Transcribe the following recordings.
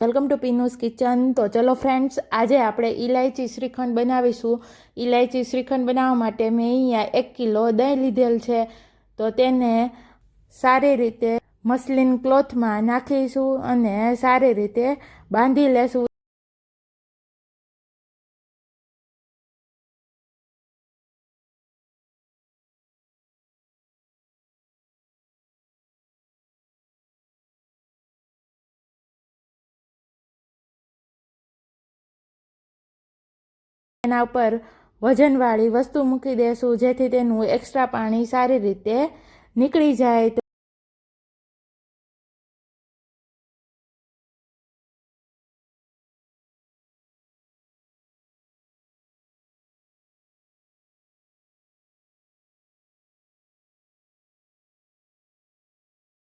Welcome to પીનુસ kitchen. તો ચલો friends, આજે આપણે ઇલાયચી શ્રીખંડ બનાવીશું। ઇલાયચી શ્રીખંડ બનાવવા માટે મેં અહીંયા 1 કિલો દહીં લીધેલ છે। તો તેને સારી રીતે મસલિન ક્લોથમાં નાખીશું અને સારી રીતે બાંધી લેશું। એના ઉપર વજનવાળી વસ્તુ મૂકી દેશું જેથી તેનું એક્સ્ટ્રા પાણી સારી રીતે નીકળી જાય।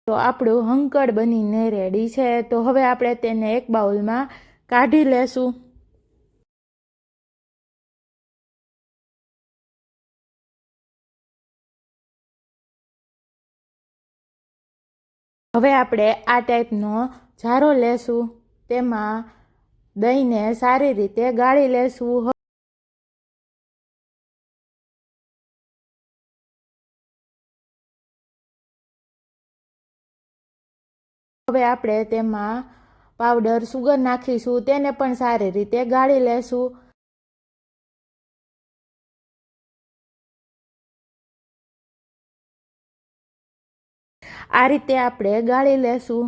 તો આપણું હંકડ બનીને રેડી છે। તો હવે આપણે તેને એક બાઉલમાં કાઢી લેશું। હવે આપણે આ ટાઈપનો જારો લેશું, તેમાં દહીંને સારી રીતે ગાળી લેશું। હવે આપણે તેમાં પાવડર સુગર નાખીશું, તેને પણ સારી રીતે ગાળી લેશું। આ રીતે આપણે ગાળી લેશું।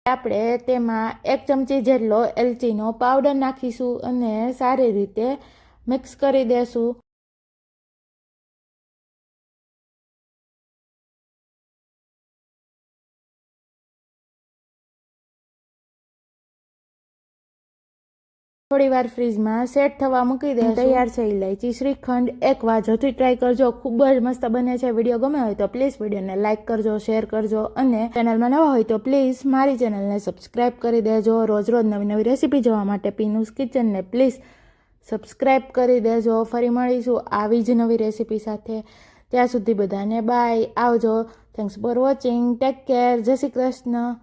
આપણે તેમાં 1 ચમચી જેટલો એલચીનો પાવડર નાખીશું અને સારી રીતે મિક્સ કરી દેશું। થોડીવાર ફ્રીજમાં સેટ થવા મૂકી દેશું। તૈયાર છે ઇલાયચી શ્રીખંડ। એકવાર જરૂરથી ટ્રાય કરજો, ખૂબ જ મસ્ત બને છે। વિડીયો ગમે હોય તો પ્લીઝ વિડીયોને લાઇક કરજો, શેર કરજો અને ચેનલમાં નવા હોય તો પ્લીઝ મારી ચેનલને સબસ્ક્રાઈબ કરી દેજો। રોજ નવી નવી રેસીપી જોવા માટે પીનુસ કિચનને પ્લીઝ સબસ્ક્રાઈબ કરી દેજો। ફરી મળીશું આવી જ નવી રેસીપી સાથે। ત્યાં સુધી બધાને બાય, આવજો। Thanks for watching, take care, જય શ્રી કૃષ્ણ।